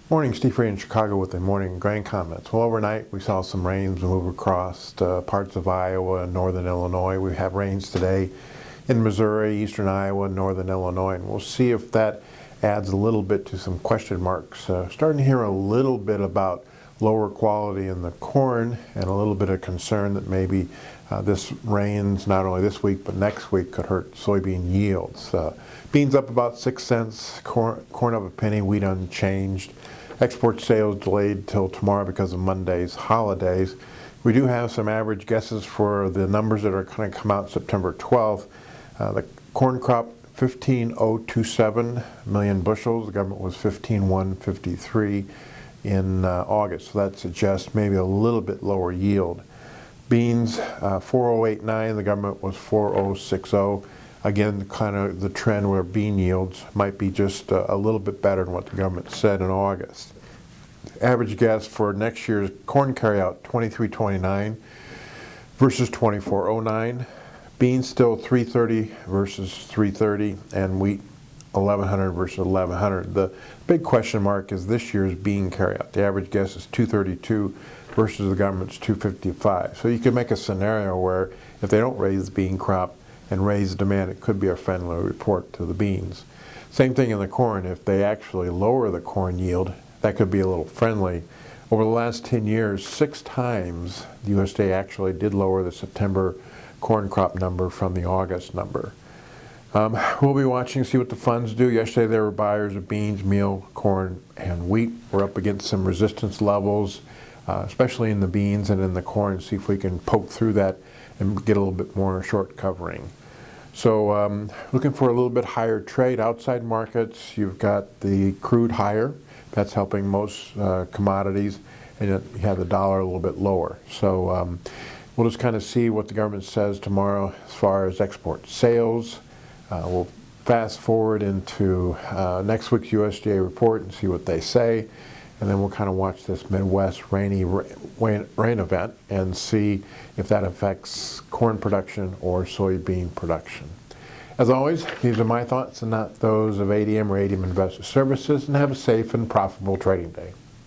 Morning, Steve Ray in Chicago with the morning grain comments. Well, overnight we saw some rains move across parts of Iowa and northern Illinois. We have rains today in Missouri, eastern Iowa, and northern Illinois, and we'll see if that adds a little bit to some question marks. Starting to hear a little bit about lower quality in the corn and a little bit of concern that maybe this rains not only this week but next week could hurt soybean yields. Beans up about 6 cents, corn up a penny, wheat unchanged. Export sales delayed till tomorrow because of Monday's holidays. We do have some average guesses for the numbers that are going to come out September 12th. The corn crop, 15,027 million bushels. The government was 15,153 in August, so that suggests maybe a little bit lower yield. Beans, 4,089. The government was 4,060. Again, kind of the trend where bean yields might be just a little bit better than what the government said in August. Average guess for next year's corn carryout, 23.29 versus 24.09. Beans still 330 versus 330, and wheat 1,100 versus 1,100. The big question mark is this year's bean carryout. The average guess is 232 versus the government's 255. So you could make a scenario where if they don't raise the bean crop and raise demand, it could be a friendly report to the beans. Same thing in the corn. If they actually lower the corn yield, that could be a little friendly. Over the last 10 years, 6 times the USDA actually did lower the September corn crop number from the August number. We'll be watching to see what the funds do. Yesterday there were buyers of beans, meal, corn, and wheat. We're up against some resistance levels, especially in the beans and in the corn. See if we can poke through that and get a little bit more short covering. So looking for a little bit higher trade. Outside markets, you've got the crude higher. That's helping most commodities, and you have the dollar a little bit lower. So we'll just kind of see what the government says tomorrow as far as export sales. We'll fast forward into next week's USDA report and see what they say, and then we'll kind of watch this Midwest rain event and see if that affects corn production or soybean production. As always, these are my thoughts and not those of ADM or ADM Investor Services, and have a safe and profitable trading day.